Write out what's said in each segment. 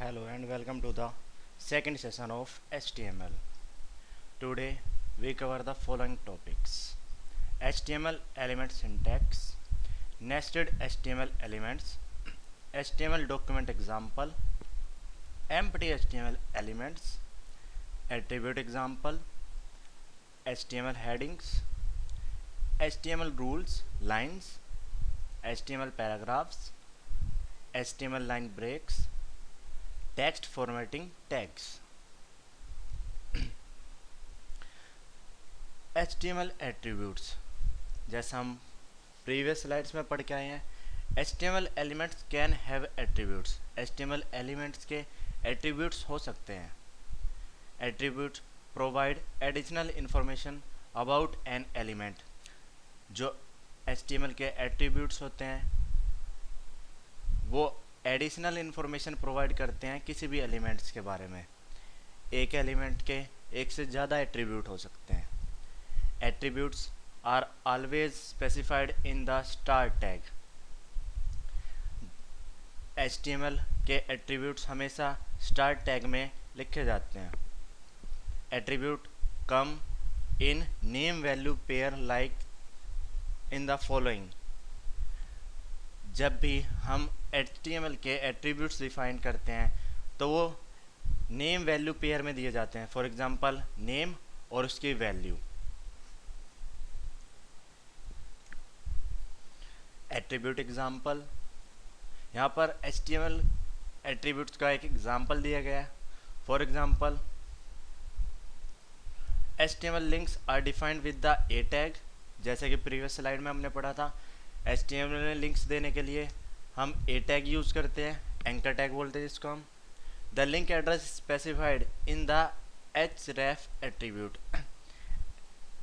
Hello and welcome to the second session of HTML. Today we cover the following topics: HTML element syntax, nested HTML elements, HTML document example, empty HTML elements, attribute example, HTML headings, HTML rules, lines, HTML paragraphs, HTML line breaks, text formatting tags. HTML attributes, जैसा हम previous slides में पढ़ के आए हैं, HTML elements can have attributes. HTML elements के attributes हो सकते हैं. Attributes provide additional information about an element. जो HTML के एट्रीब्यूट्स होते हैं वो एडिशनल इंफॉर्मेशन प्रोवाइड करते हैं किसी भी एलिमेंट्स के बारे में. एक एलिमेंट के एक से ज़्यादा एट्रीब्यूट हो सकते हैं. Attributes are always specified in the start tag. HTML के एट्रीब्यूट्स हमेशा स्टार टैग में लिखे जाते हैं. Attribute come in name value pair like in the following. जब भी हम HTML के एट्रीब्यूट्स डिफाइन करते हैं तो वो नेम वैल्यू पेयर में दिए जाते हैं. फॉर एग्जांपल नेम और उसकी वैल्यू. एट्रीब्यूट एग्जांपल, यहाँ पर HTML एट्रीब्यूट्स का एक एग्जांपल दिया गया है. For example HTML links are defined with the A tag. जैसे कि प्रीवियस स्लाइड में हमने पढ़ा था, HTML में लिंक्स देने के लिए हम ए टैग यूज़ करते हैं, एंकर टैग बोलते हैं जिसको हम. The link address specified in the href attribute.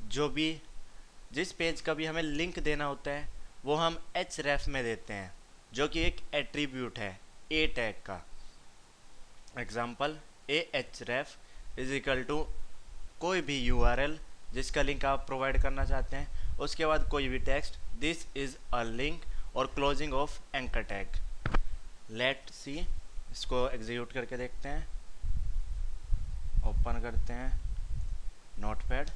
जो भी जिस पेज का भी हमें लिंक देना होता है वो हम href में देते हैं, जो कि एक एट्रीब्यूट है ए टैग का. Example ahref is equal to कोई भी URL जिसका लिंक आप प्रोवाइड करना चाहते हैं, उसके बाद कोई भी text, this is a link और closing of anchor tag. Let see, इसको एग्जीक्यूट करके देखते हैं. ओपन करते हैं नोटपैड.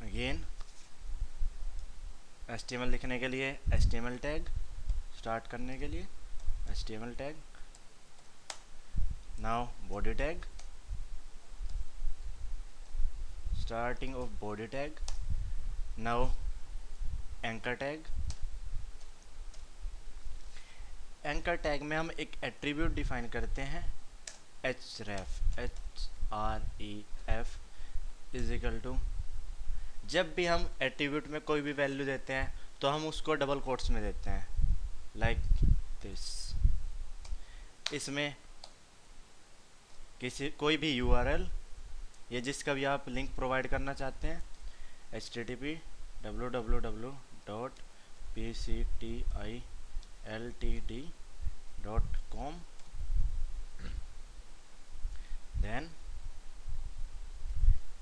अगेन HTML लिखने के लिए HTML टैग, स्टार्ट करने के लिए HTML tag. Now body tag, starting of body tag. Now anchor tag. anchor tag में हम एक एट्रीब्यूट डिफाइन करते हैं href इज इक्वल टू. जब भी हम एट्रीब्यूट में कोई भी वैल्यू देते हैं तो हम उसको डबल कोट्स में देते हैं, लाइक दिस. इसमें कोई भी URL ये जिसका भी आप लिंक प्रोवाइड करना चाहते हैं, http://www.pctiltd.com. देन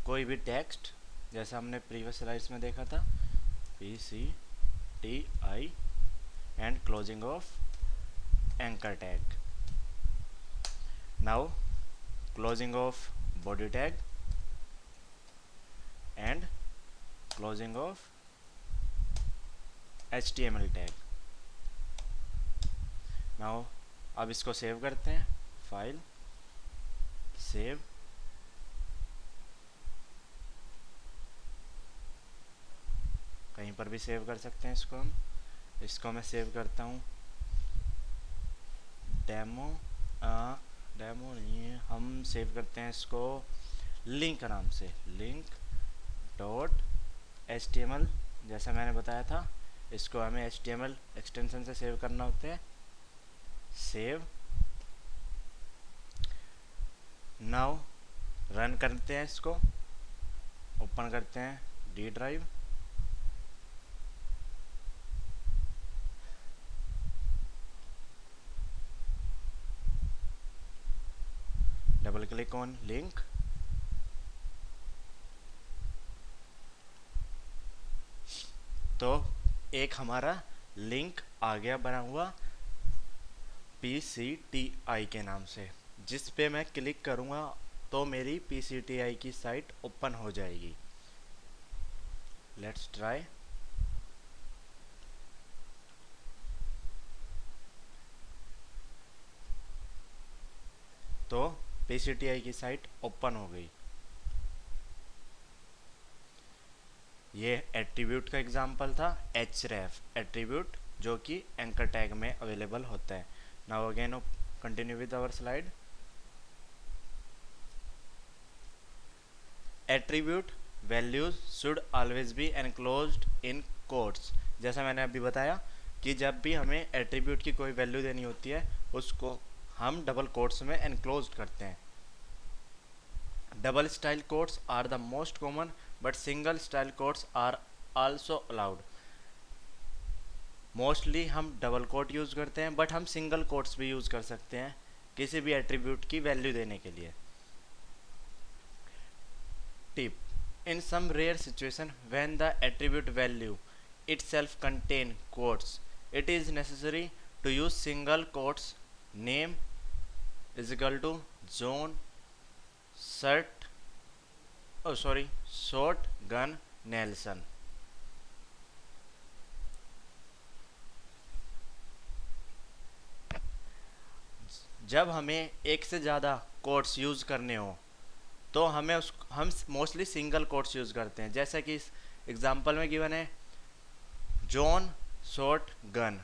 कोई भी टेक्स्ट, जैसा हमने प्रीवियस स्लाइड्स में देखा था, pcti and closing of anchor tag. Now closing of body tag and closing of HTML tag. now अब इसको सेव करते हैं. File, save. कहीं पर भी सेव कर सकते हैं इसको हम. इसको मैं सेव करता हूँ डेमो नहीं है, हम सेव करते हैं इसको लिंक नाम से, link.html. जैसा मैंने बताया था, इसको हमें HTML एक्सटेंशन से सेव करना होता है. सेव. नाउ रन करते हैं इसको. ओपन करते हैं D drive. Double click on link. तो एक हमारा लिंक आ गया बना हुआ PCTI के नाम से, जिस पे मैं क्लिक करूँगा तो मेरी PCTI की साइट ओपन हो जाएगी। Let's try. तो PCTI की साइट ओपन हो गई। ये एट्रीब्यूट का एग्जांपल था, href एट्रीब्यूट, जो कि एंकर टैग में अवेलेबल होता है। Now again continue with our slide. Attribute values should always be enclosed in quotes. जैसा मैंने अभी बताया कि जब भी हमें एट्रीब्यूट की कोई वैल्यू देनी होती है उसको हम डबल कोट्स में एनक्लोज्ड करते हैं। Double style quotes are the most common but single style quotes are also allowed. Mostly हम डबल कोट यूज़ करते हैं, बट हम सिंगल कोट्स भी यूज़ कर सकते हैं किसी भी एट्रीब्यूट की वैल्यू देने के लिए। Tip: in some rare situation when the attribute value itself contain quotes, it is necessary to use single quotes. Name is equal to John Shotgun Nelson. जब हमें एक से ज़्यादा कोट्स यूज़ करने हो तो हम मोस्टली सिंगल कोट्स यूज़ करते हैं। जैसा कि इस एग्जांपल में गिवन है जॉन शॉट गन,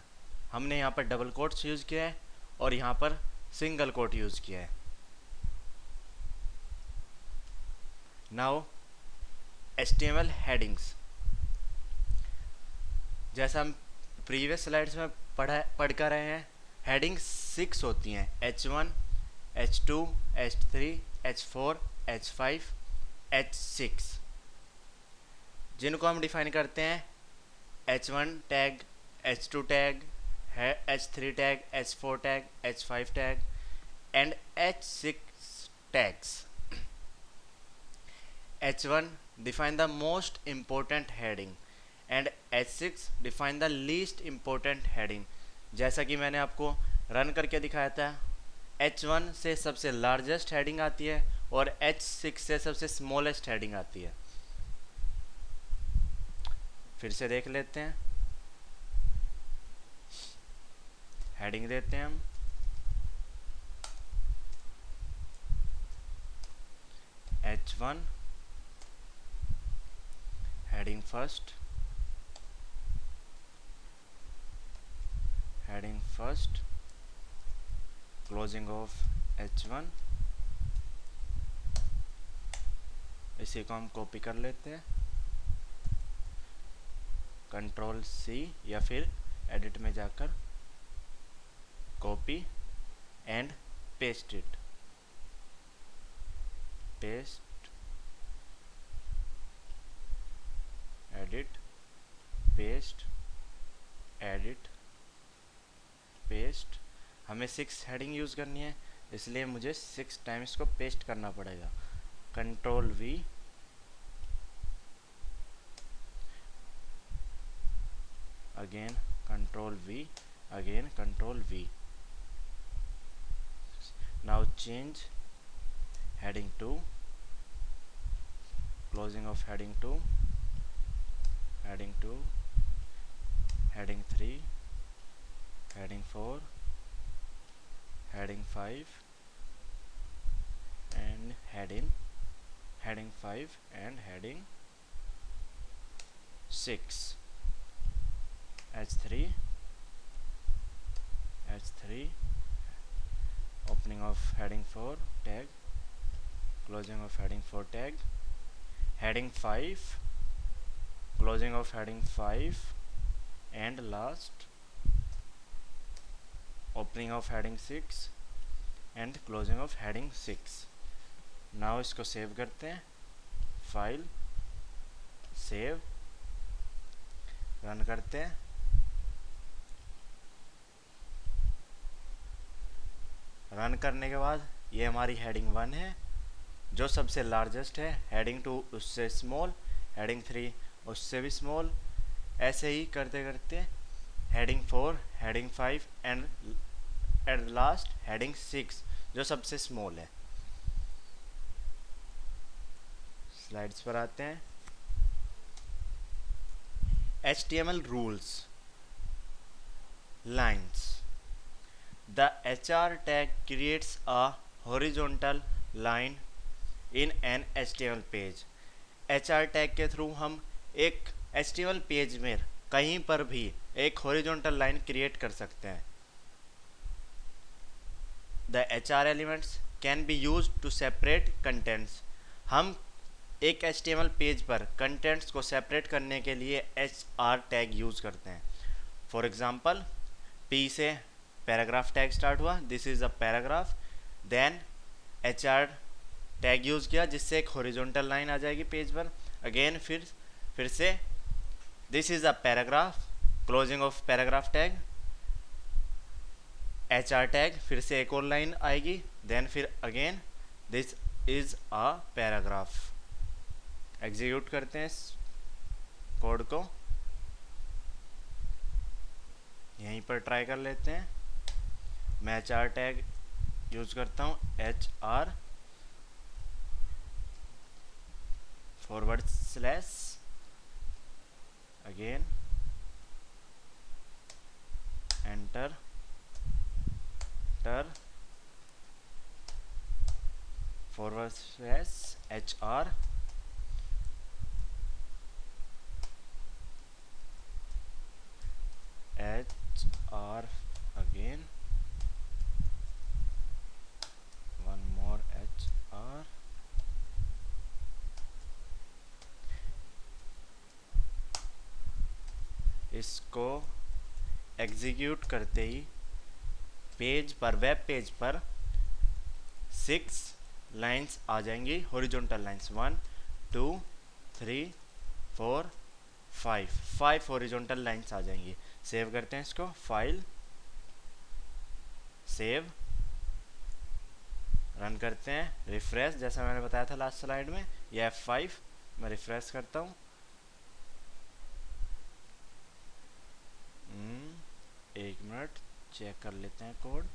हमने यहाँ पर डबल कोट्स यूज़ किया है और यहाँ पर सिंगल कोट यूज़ किया है। नाउ HTML हेडिंग्स, जैसा हम प्रीवियस स्लाइड्स में पढ़ कर रहे हैं, हेडिंग्स 6 होती हैं, H1, H2, H3, H4, H5, H6, जिनको हम डिफाइन करते हैं H1 tag, H2 tag, H3 tag, H4 tag, H5 tag and H6 tags. H1 define the most important heading and H6 define the least important heading। जैसा कि मैंने आपको run करके दिखाया था, H1 से सबसे लार्जेस्ट हेडिंग आती है और H6 से सबसे स्मॉलेस्ट हेडिंग आती है। फिर से देख लेते हैं। हेडिंग देते हैं हम H1 heading first, closing of H1। इसी को हम कॉपी कर लेते हैं, Ctrl+C या फिर एडिट में जाकर copy and paste it, edit, paste, edit, paste. हमें 6 हेडिंग यूज़ करनी है, इसलिए मुझे 6 टाइम्स को पेस्ट करना पड़ेगा। Ctrl+V, again Ctrl+V, again Ctrl+V। Now change heading 2, closing of heading 2, heading 2, heading 3, heading 4, heading 5 and heading 5 and heading 6, H3, opening of heading 4 tag, closing of heading 4 tag, heading 5, closing of heading 5 and last opening of heading 6 and closing of heading 6। Now इसको save करते हैं, file save, run करते हैं। Run करने के बाद ये हमारी हेडिंग 1 है जो सबसे लार्जेस्ट है, हेडिंग 2 उससे स्मॉल, हेडिंग 3 उससे भी स्मॉल। ऐसे ही करते करते heading 4, heading 5 and at last heading 6 जो सबसे स्मॉल है। स्लाइड्स पर आते हैं। HTML rules, lines. The HR tag creates a horizontal line in an HTML page. HR tag के थ्रू हम एक HTML पेज में कहीं पर भी एक हॉरिजॉन्टल लाइन क्रिएट कर सकते हैं। The HR elements can be used to separate contents. हम एक HTML पेज पर कंटेंट्स को सेपरेट करने के लिए HR टैग यूज़ करते हैं। फॉर एग्जाम्पल, P से पैराग्राफ टैग स्टार्ट हुआ, this is a paragraph, then HR tag use किया जिससे एक हॉरिजॉन्टल लाइन आ जाएगी पेज पर। अगेन फिर से this is a paragraph, closing of paragraph tag, HR tag, फिर से एक और लाइन आएगी, देन फिर again this is a paragraph. Execute करते हैं इस कोड को, यहीं पर ट्राई कर लेते हैं। मैं HR टैग यूज़ करता हूँ, HR /, again enter /HR again, one more HR, इसको एग्जीक्यूट करते ही पेज पर, वेब पेज पर 6 लाइंस आ जाएंगी, हॉरिजॉन्टल लाइंस, 1 2 3 4 5 हॉरिजॉन्टल लाइंस आ जाएंगी। सेव करते हैं इसको, फाइल, सेव, रन करते हैं, रिफ्रेश, जैसा मैंने बताया था लास्ट स्लाइड में, ये F5, मैं रिफ्रेश करता हूँ। एक मिनट चेक कर लेते हैं कोड।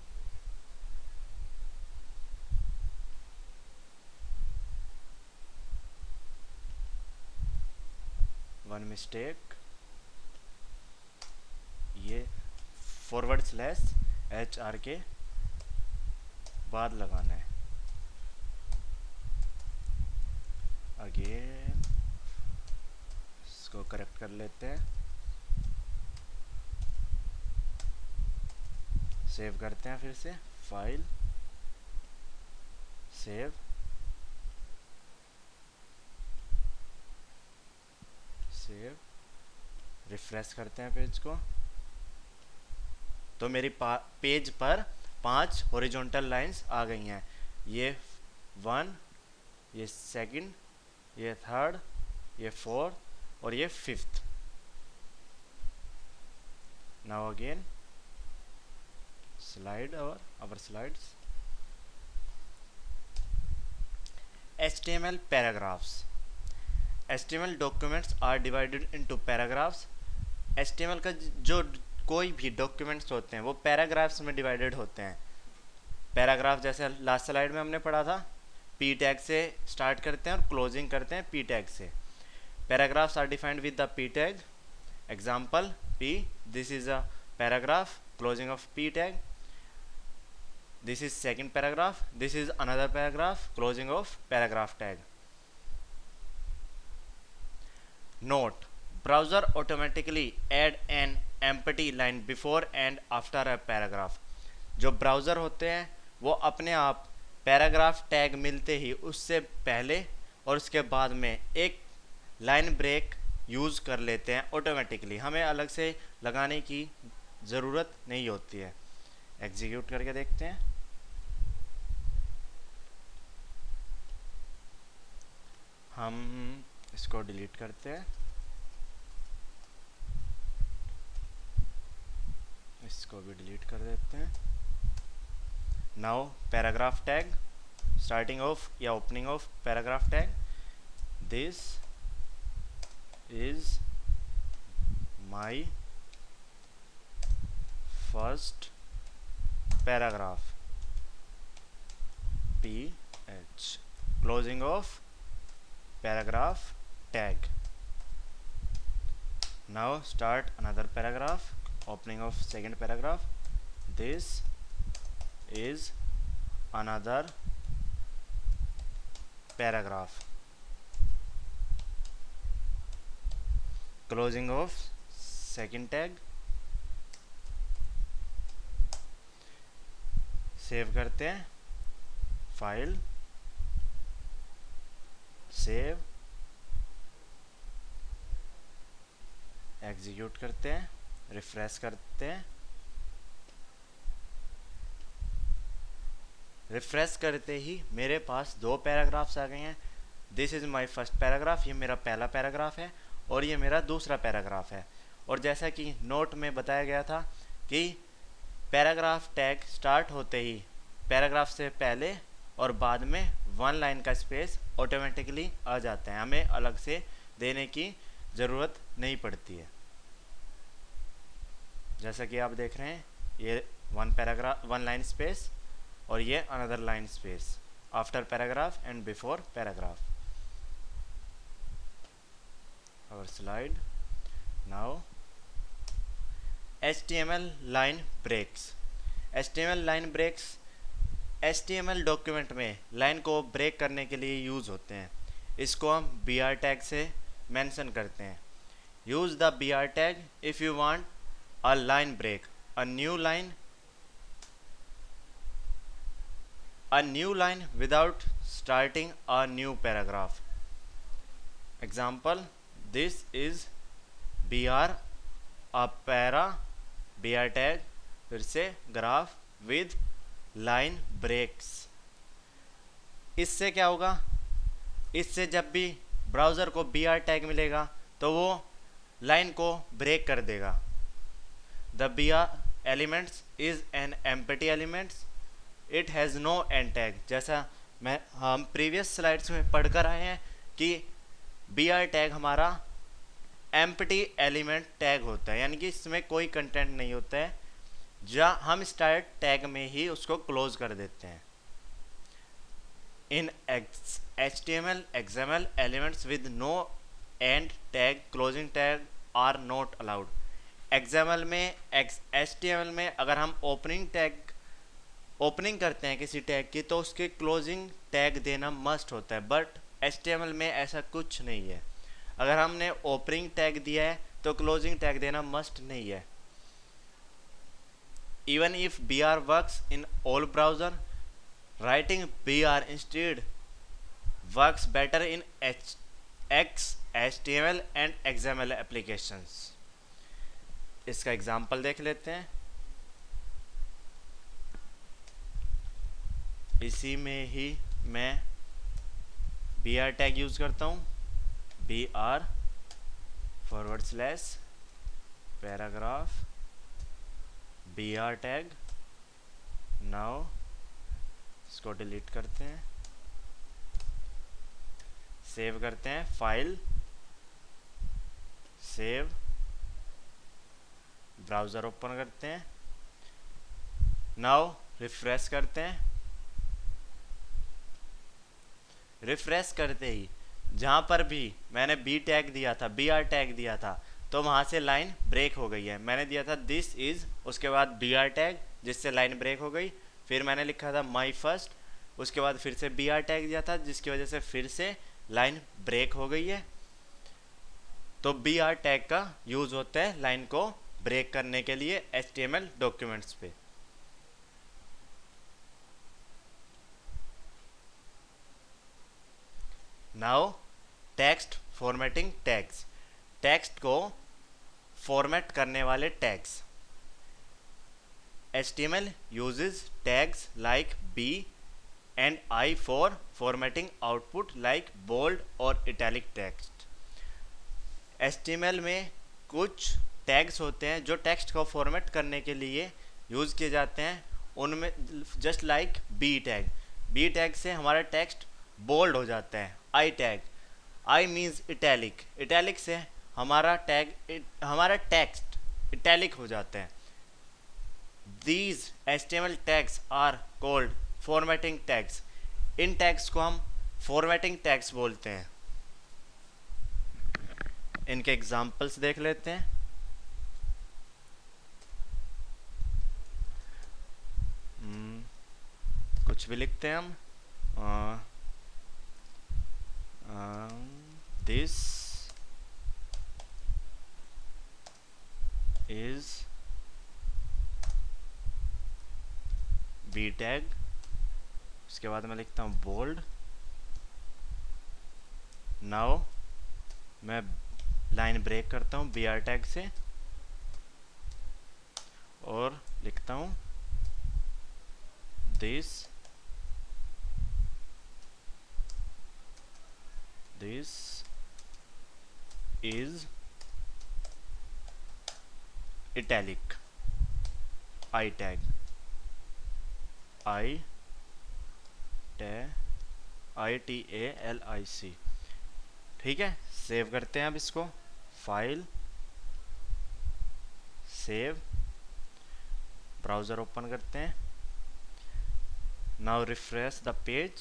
वन मिस्टेक, ये /HR के बाद लगाना है। अगेन इसको करेक्ट कर लेते हैं, सेव करते हैं, फिर से फाइल, सेव, रिफ्रेश करते हैं पेज को, तो मेरी पेज पर 5 हॉरिजॉन्टल लाइंस आ गई हैं। ये 1, ये 2, ये 3, ये 4 और ये 5th। Now again slide our slides. HTML paragraphs. HTML documents are divided into paragraphs. HTML का जो कोई भी डॉक्यूमेंट्स होते हैं वो पैराग्राफ्स में डिवाइडेड होते हैं। पैराग्राफ जैसे लास्ट स्लाइड में हमने पढ़ा था, P टैग से स्टार्ट करते हैं और क्लोजिंग करते हैं P टैग से। Paragraphs are defined with the P tag. Example P, this is a paragraph, closing of P tag, this is second paragraph, this is another paragraph, closing of paragraph tag. Note: browser automatically add an empty line before and after a paragraph. जो browser होते हैं वो अपने आप paragraph tag मिलते ही उससे पहले और उसके बाद में एक लाइन ब्रेक यूज़ कर लेते हैं ऑटोमेटिकली, हमें अलग से लगाने की ज़रूरत नहीं होती है। एग्जीक्यूट करके देखते हैं। हम इसको डिलीट करते हैं, इसको भी डिलीट कर देते हैं। Now paragraph tag, starting of या opening of paragraph tag, this is my first paragraph PH, closing of paragraph tag. Now start another paragraph, opening of second paragraph. This is another paragraph, closing of second tag. Save करते हैं, file save, execute करते हैं, refresh करते हैं। Refresh करते ही मेरे पास दो paragraphs आ गए हैं। This is my first paragraph, ये मेरा पहला पैराग्राफ है और ये मेरा दूसरा पैराग्राफ है। और जैसा कि नोट में बताया गया था कि पैराग्राफ टैग स्टार्ट होते ही पैराग्राफ से पहले और बाद में वन लाइन का स्पेस ऑटोमेटिकली आ जाता है, हमें अलग से देने की ज़रूरत नहीं पड़ती है। जैसा कि आप देख रहे हैं, ये वन लाइन स्पेस और ये another line space after paragraph and before paragraph. our slide now, HTML line breaks। HTML line breaks HTML document में लाइन को ब्रेक करने के लिए यूज़ होते हैं। इसको हम BR टैग से मेंशन करते हैं। Use the BR tag if you want a line break, a new line without starting a new paragraph. Example, this is BR a para, BR tag फिर से ग्राफ विद लाइन ब्रेक्स। इससे क्या होगा, इससे जब भी ब्राउज़र को BR tag मिलेगा तो वो लाइन को ब्रेक कर देगा। The BR elements is an empty elements, it has no end tag. जैसा हम प्रीवियस स्लाइड्स में पढ़ कर आए हैं कि BR टैग हमारा एम्प्टी एलिमेंट टैग होता है, यानी कि इसमें कोई कंटेंट नहीं होता है, जहाँ हम स्टार्ट टैग में ही उसको क्लोज कर देते हैं। In HTML XML elements with no end tag closing tag are not allowed. XML में HTML में अगर हम ओपनिंग करते हैं किसी टैग की तो उसके क्लोजिंग टैग देना मस्ट होता है, बट HTML में ऐसा कुछ नहीं है। अगर हमने ओपनिंग टैग दिया है तो क्लोजिंग टैग देना मस्ट नहीं है। Even if BR works in all browser, writing BR instead works better in HTML and XML applications। इसका एग्जाम्पल देख लेते हैं। इसी में ही मैं BR टैग यूज़ करता हूँ, BR / paragraph BR tag. Now इसको डिलीट करते हैं, सेव करते हैं, फाइल सेव, ब्राउज़र ओपन करते हैं। नाउ रिफ्रेश करते हैं। रिफ्रेश करते ही जहाँ पर भी मैंने BR टैग दिया था तो वहाँ से लाइन ब्रेक हो गई है। मैंने दिया था दिस इज़, उसके बाद BR टैग जिससे लाइन ब्रेक हो गई, फिर मैंने लिखा था माई फर्स्ट, उसके बाद फिर से BR टैग दिया था जिसकी वजह से फिर से लाइन ब्रेक हो गई है। तो BR टैग का यूज़ होता है लाइन को ब्रेक करने के लिए HTML डॉक्यूमेंट्स पे। Now text formatting tags, text को फॉर्मेट करने वाले tags. HTML uses tags like B and I for formatting output like bold और italic text। HTML में कुछ टैग्स होते हैं जो टेक्स्ट को फॉर्मेट करने के लिए यूज़ किए जाते हैं। उनमें जस्ट लाइक B टैग से हमारा टेक्स्ट बोल्ड हो जाता है। I tag, I means italic से हमारा टेक्स्ट इटैलिक हो जाता है। these HTML tags are called formatting tags. In tags को हम फॉर्मेटिंग टैग्स बोलते हैं. इनके एग्जांपल्स देख लेते हैं. कुछ भी लिखते हैं हम. This is B tag. उसके बाद मैं लिखता हूँ बोल्ड. नाउ मैं लाइन ब्रेक करता हूँ br टैग से और लिखता हूँ this is italic. I tag ITALIC. ठीक है, सेव करते हैं अब इसको. फाइल, सेव, ब्राउज़र ओपन करते हैं. Now refresh the page.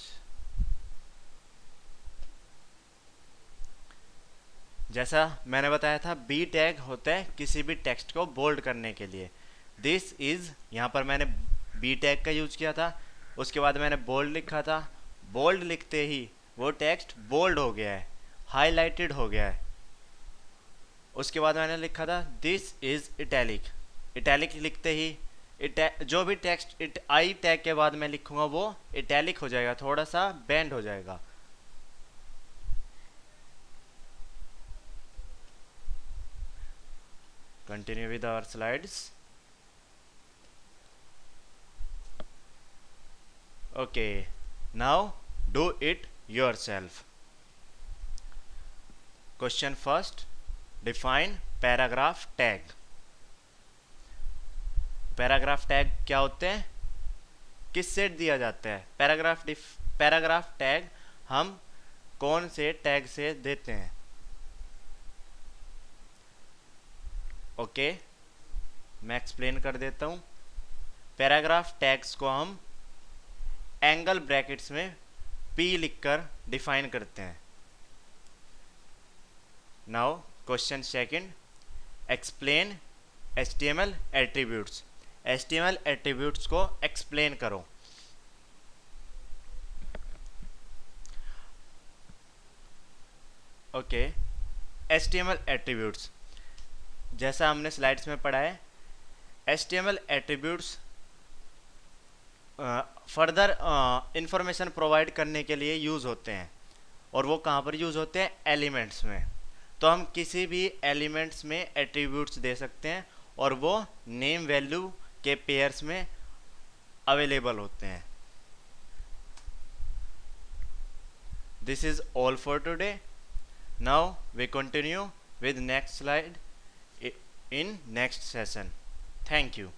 जैसा मैंने बताया था, बी टैग होता है किसी भी टेक्स्ट को बोल्ड करने के लिए. दिस इज, यहाँ पर मैंने बी टैग का यूज किया था. उसके बाद मैंने बोल्ड लिखा था. बोल्ड लिखते ही वो टेक्स्ट बोल्ड हो गया है, हाईलाइटेड हो गया है. उसके बाद मैंने लिखा था दिस इज इटैलिक. इटैलिक लिखते ही जो भी टेक्स्ट आई टैग के बाद मैं लिखूंगा वो इटैलिक हो जाएगा, थोड़ा सा बेंड हो जाएगा. Continue with our slides. Okay, now do it yourself. Question first, define paragraph tag. Paragraph tag क्या होते हैं, किससे दिया जाता है? पैराग्राफ टैग हम कौन से टैग से देते हैं? ओके, मैं एक्सप्लेन कर देता हूं. पैराग्राफ टैग्स को हम एंगल ब्रैकेट्स में P लिखकर डिफाइन करते हैं. Now question second, explain HTML attributes. HTML attributes को एक्सप्लेन करो. ओके, HTML एट्रीब्यूट्स जैसा हमने स्लाइड्स में पढ़ा है, HTML attributes further information provide करने के लिए यूज़ होते हैं. और वो कहाँ पर यूज़ होते हैं? एलिमेंट्स में. तो हम किसी भी एलिमेंट्स में एट्रीब्यूट्स दे सकते हैं और वो नेम वैल्यू के पेयर्स में अवेलेबल होते हैं. This is all for today. Now we continue with next slide in next session. Thank you.